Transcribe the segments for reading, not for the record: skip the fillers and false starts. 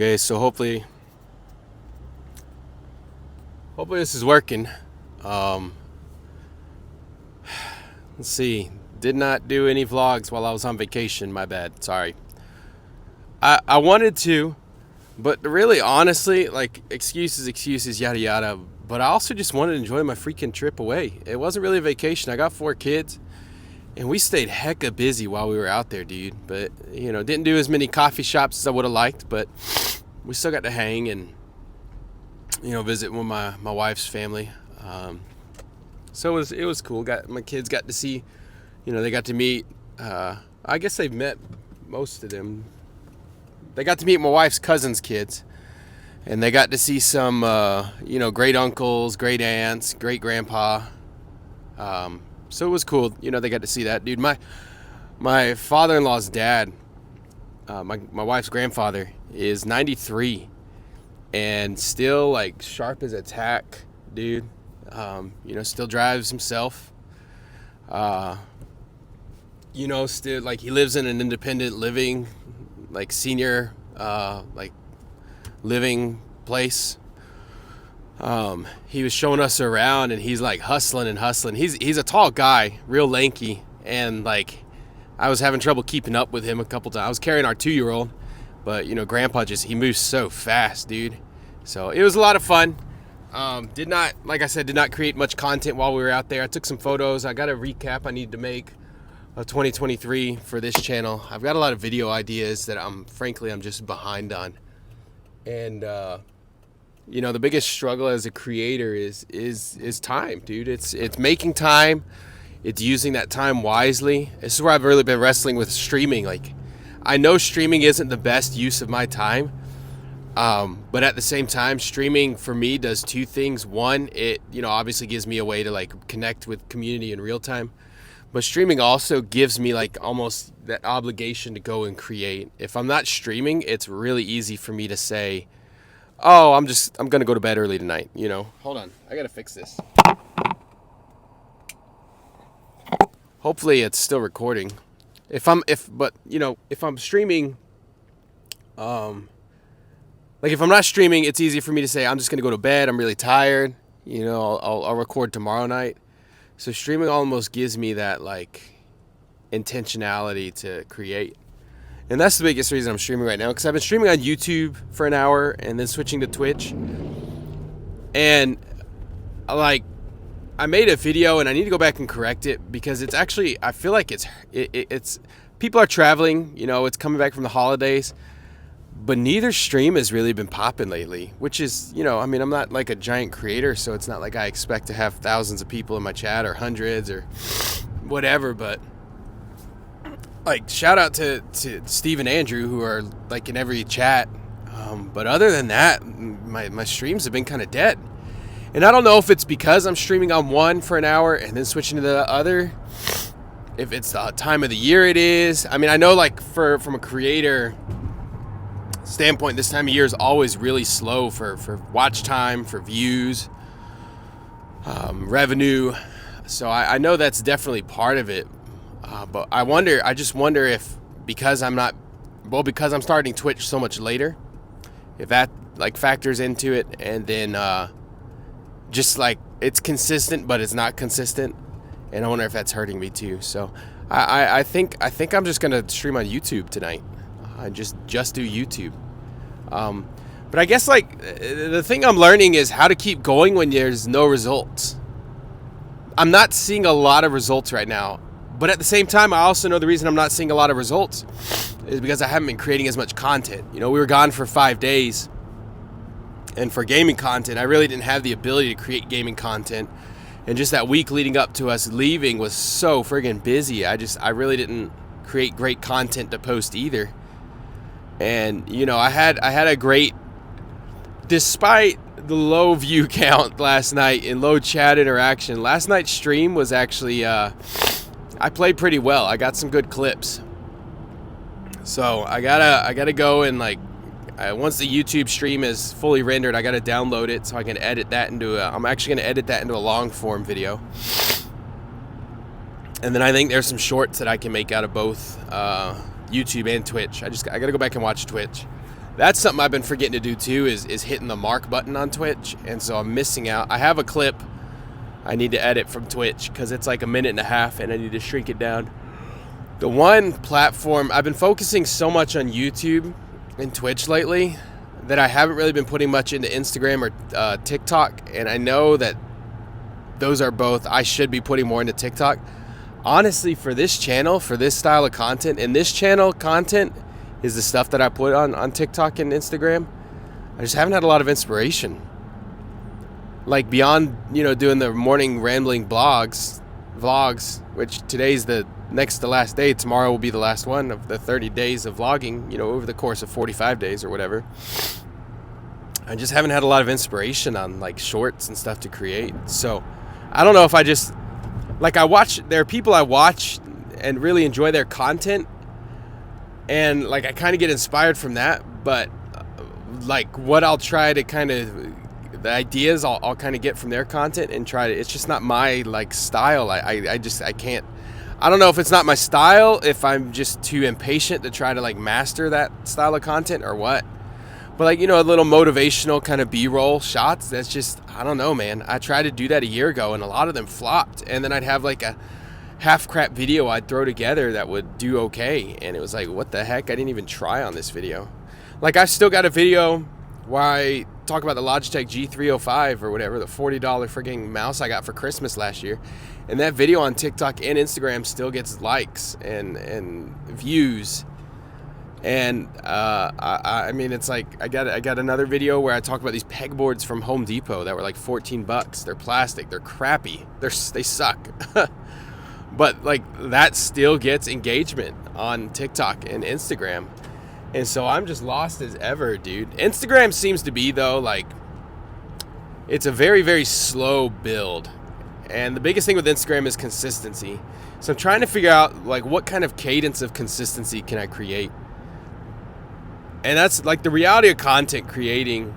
Okay, so hopefully this is working. Um, let's see. Did not do any vlogs while I was on vacation. My bad. Sorry. I wanted to, but really, honestly, like excuses, yada yada. But I also just wanted to enjoy my freaking trip away. It wasn't really a vacation. I got 4 kids, and we stayed hecka busy while we were out there, dude. But didn't do as many coffee shops as I would have liked. But we still got to hang and visit with my wife's family. So it was cool. My kids got to see, they got to meet. I guess they've met most of them. They got to meet my wife's cousin's kids, and they got to see some, great uncles, great aunts, great grandpa. So it was cool. They got to see that, dude. My father-in-law's dad, my wife's grandfather, is 93. And still like sharp as a tack, dude. Still drives himself. Still like he lives in an independent living, like senior, like living place. He was showing us around, and he's like hustling and hustling. He's a tall guy, real lanky, and like I was having trouble keeping up with him a couple times. I was carrying our 2-year-old, but Grandpa he moves so fast, dude. So it was a lot of fun. Did not create much content while we were out there. I took some photos. I got a recap I need to make of 2023 for this channel. I've got a lot of video ideas that I'm just behind on. And the biggest struggle as a creator is time, dude. It's making time. It's using that time wisely. This is where I've really been wrestling with streaming. Like, I know streaming isn't the best use of my time. But at the same time, streaming for me does 2 things. One, it, obviously gives me a way to like connect with community in real time. But streaming also gives me like almost that obligation to go and create. If I'm not streaming, it's really easy for me to say, oh, I'm going to go to bed early tonight. Hold on. I got to fix this. Hopefully it's still recording. If I'm streaming, like if I'm not streaming, it's easy for me to say, I'm just going to go to bed. I'm really tired. I'll record tomorrow night. So streaming almost gives me that like intentionality to create. And that's the biggest reason I'm streaming right now, because I've been streaming on YouTube for an hour and then switching to Twitch. And like I made a video and I need to go back and correct it, because it's actually, I feel like it's people are traveling, it's coming back from the holidays. But neither stream has really been popping lately, which is, I'm not like a giant creator, so it's not like I expect to have thousands of people in my chat or hundreds or whatever. But like, shout out to Steve and Andrew, who are like in every chat. But other than that, my streams have been kind of dead. And I don't know if it's because I'm streaming on one for an hour and then switching to the other, if it's the time of the year it is. I mean, I know like from a creator standpoint, this time of year is always really slow for watch time, for views, revenue. So I know that's definitely part of it. But I just wonder if because I'm starting Twitch so much later, if that like factors into it, and then just like it's consistent but it's not consistent, and I wonder if that's hurting me too. So I think I'm just gonna stream on YouTube tonight. I just do YouTube. But I guess like the thing I'm learning is how to keep going when there's no results. I'm not seeing a lot of results right now, but at the same time, I also know the reason I'm not seeing a lot of results is because I haven't been creating as much content. We were gone for 5 days, and for gaming content, I really didn't have the ability to create gaming content. And just that week leading up to us leaving was so friggin' busy. I really didn't create great content to post either. And I had a great, despite the low view count last night and low chat interaction, last night's stream was actually I played pretty well. I got some good clips. So I gotta go and like once the YouTube stream is fully rendered, I gotta download it so I can edit that into I'm actually gonna edit that into a long form video. And then I think there's some shorts that I can make out of both YouTube and Twitch. I gotta go back and watch Twitch. That's something I've been forgetting to do too, is hitting the mark button on Twitch. And so I'm missing out. I have a clip I need to edit from Twitch because it's like a minute and a half and I need to shrink it down. The one platform, I've been focusing so much on YouTube and Twitch lately that I haven't really been putting much into Instagram or TikTok. And I know that those are both, I should be putting more into TikTok. Honestly, for this channel, for this style of content, and this channel content is the stuff that I put on TikTok and Instagram, I just haven't had a lot of inspiration. Like beyond, doing the morning rambling vlogs, which today's the next to last day. Tomorrow will be the last one of the 30 days of vlogging, over the course of 45 days or whatever. I just haven't had a lot of inspiration on like shorts and stuff to create. So I don't know if I just, there are people I watch and really enjoy their content. And like, I kind of get inspired from that, but like what I'll try to kind of, the ideas I'll kind of get from their content and try to, it's just not my like style. I can't, I don't know if it's not my style, if I'm just too impatient to try to like master that style of content or what. But like, a little motivational kind of B-roll shots, that's just, I don't know, man. I tried to do that a year ago and a lot of them flopped. And then I'd have like a half crap video I'd throw together that would do okay. And it was like, what the heck? I didn't even try on this video. Like I've still got a video where I talk about the Logitech G305 or whatever, the $40 freaking mouse I got for Christmas last year. And that video on TikTok and Instagram still gets likes and views. And I mean, it's like I got another video where I talk about these pegboards from Home Depot that were like $14. They're plastic. They're crappy. They suck. But like that still gets engagement on TikTok and Instagram. And so I'm just lost as ever, dude. Instagram seems to be, though, like, it's a very, very slow build. And the biggest thing with Instagram is consistency. So I'm trying to figure out, like, what kind of cadence of consistency can I create? And that's, like, the reality of content creation.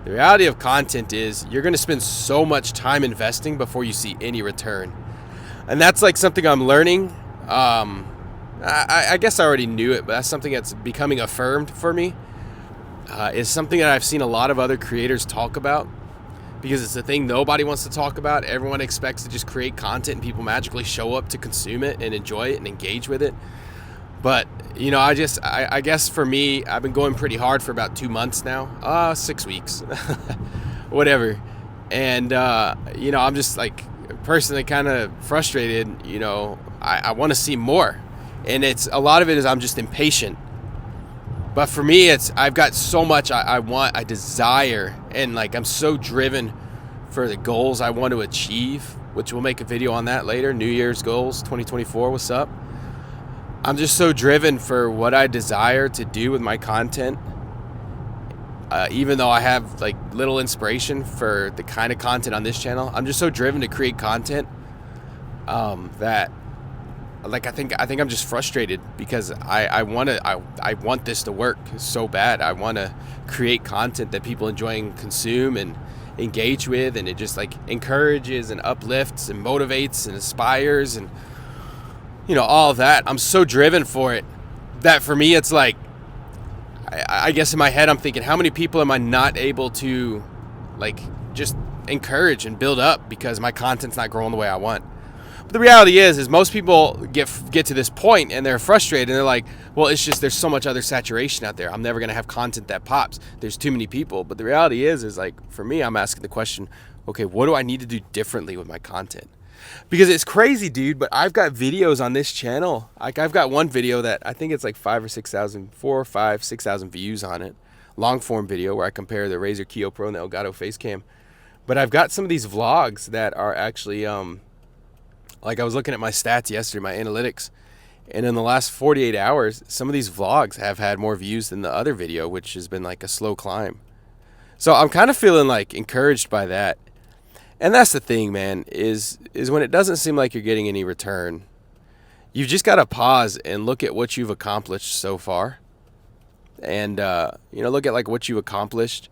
The reality of content is you're going to spend so much time investing before you see any return. And that's, like, something I'm learning. I guess I already knew it, but that's something that's becoming affirmed for me. Is something that I've seen a lot of other creators talk about because it's the thing nobody wants to talk about. Everyone expects to just create content and people magically show up to consume it and enjoy it and engage with it. But, I guess for me, I've been going pretty hard for about 2 months now, 6 weeks, whatever. And, I'm just like personally kind of frustrated. I want to see more. And a lot of it is I'm just impatient. But for me, I've got so much I desire, and like I'm so driven for the goals I want to achieve, which we'll make a video on that later. New Year's goals, 2024, what's up? I'm just so driven for what I desire to do with my content. Even though I have like little inspiration for the kind of content on this channel, I'm just so driven to create content that. Like I think I'm just frustrated because I want this to work so bad. I want to create content that people enjoy and consume and engage with, and it just like encourages and uplifts and motivates and inspires and all of that. I'm so driven for it that for me it's like I guess in my head I'm thinking, how many people am I not able to like just encourage and build up because my content's not growing the way I want? The reality is most people get to this point and they're frustrated and they're like, well, it's just there's so much other saturation out there. I'm never going to have content that pops. There's too many people. But the reality is like, for me, I'm asking the question, okay, what do I need to do differently with my content? Because it's crazy, dude, but I've got videos on this channel. Like I've got one video that I think it's like 4,000 or 6,000 views on it. Long form video where I compare the Razer Kiyo Pro and the Elgato Facecam. But I've got some of these vlogs that are actually, like I was looking at my stats yesterday, my analytics, and in the last 48 hours, some of these vlogs have had more views than the other video, which has been like a slow climb. So I'm kind of feeling like encouraged by that. And that's the thing, man, is when it doesn't seem like you're getting any return, you've just got to pause and look at what you've accomplished so far. And, look at like what you accomplished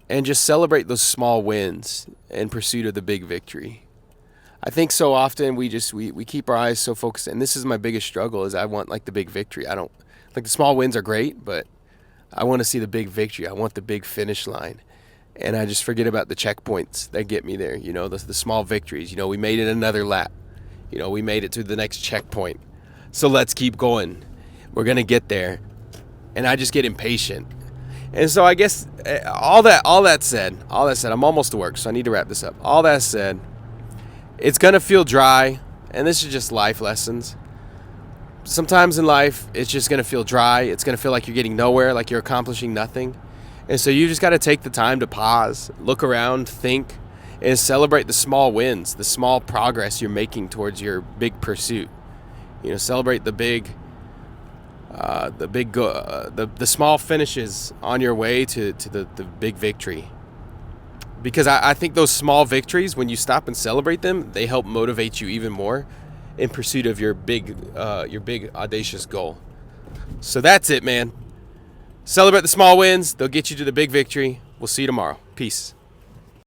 and just celebrate those small wins in pursuit of the big victory. I think so often we keep our eyes so focused, and this is my biggest struggle, is I want like the big victory. I don't Like the small wins are great, but I want to see the big victory. I want the big finish line. And I just forget about the checkpoints that get me there. The small victories. We made it another lap. We made it to the next checkpoint. So let's keep going. We're going to get there. And I just get impatient. And so I guess all that said, I'm almost to work, so I need to wrap this up. All that said, it's going to feel dry. And this is just life lessons. Sometimes in life, it's just going to feel dry. It's going to feel like you're getting nowhere, like you're accomplishing nothing. And so you just got to take the time to pause, look around, think, and celebrate the small wins, the small progress you're making towards your big pursuit. Celebrate the small finishes on your way to the big victory. Because I think those small victories, when you stop and celebrate them, they help motivate you even more in pursuit of your big audacious goal. So that's it, man. Celebrate the small wins. They'll get you to the big victory. We'll see you tomorrow. Peace.